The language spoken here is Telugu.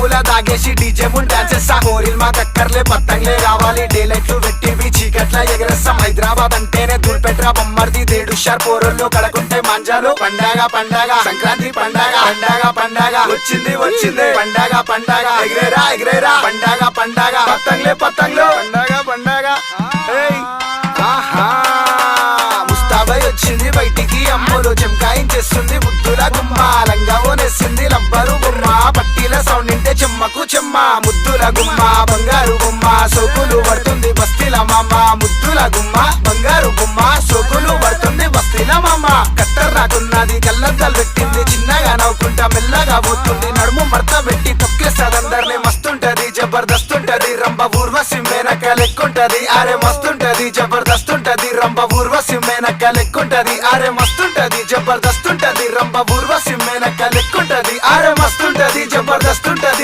మూల దాగేసి డీజే ముందు డాన్స్ చేస్తా. కోరిల్ మా కక్కర్లే పత్తంగ్లే కావాలి, డే లైట్లు పెట్టివి చీకట్ల ఎగరేస్తాం. హైదరాబాద్ అంటేనే ధూల్పెట్రా బొమ్మర్ది, దేడు షార్ పోరల్లో కడకుంటే మాంజాలు. పండగ పండగ సంక్రాంతి పండగ, పండగ పండగ వచ్చింది వచ్చింది పండగ పండగ, ఎగిరేరా ఎగిరేరా పండగ పండగ, పతంగ్లే పతంగ్లు పండగ పండగ. ముస్తాబై వచ్చింది బయటికి అమ్ములు, చెంకాయించేస్తుంది ముద్దుల గుమ్మ. లంగా ఓనేసింది లబ్బరు బొమ్మ, పట్టీల సౌండ్ ఇంటే చెమ్మకు చెమ్మ. ముద్దుల గుమ్మ బంగారు బొమ్మ, సోకులు పడుతుంది బస్తీల మామ. ముద్దుల గుమ్మ బంగారు బొమ్మ, సోకులు పడుతుంది బస్తీల మామ. కత్తర్ రాకున్నది కళ్ళద్దలు పెట్టింది, చిన్నగా నవ్వుకుంటా మెల్లగా పోతుంది. నడుము మడత పెట్టి తొక్కేస్తదందరిని, మస్తుంటది జబర్దస్త్ ఉంటది. రంభ ఊర్వశి మేనక లెక్కుంటది, అరే మస్తుంటది జబర్దస్త్ ఉంటది. రంభ ఊర్వశి మేనక లెక్కుంటది, అరే మస్తుంటది జబర్దస్త్ ఉంటది. రంభ ఊర్వశి మేనక లెక్కుంటది, అరే మస్తుంటది జబర్దస్త్ ఉంటది.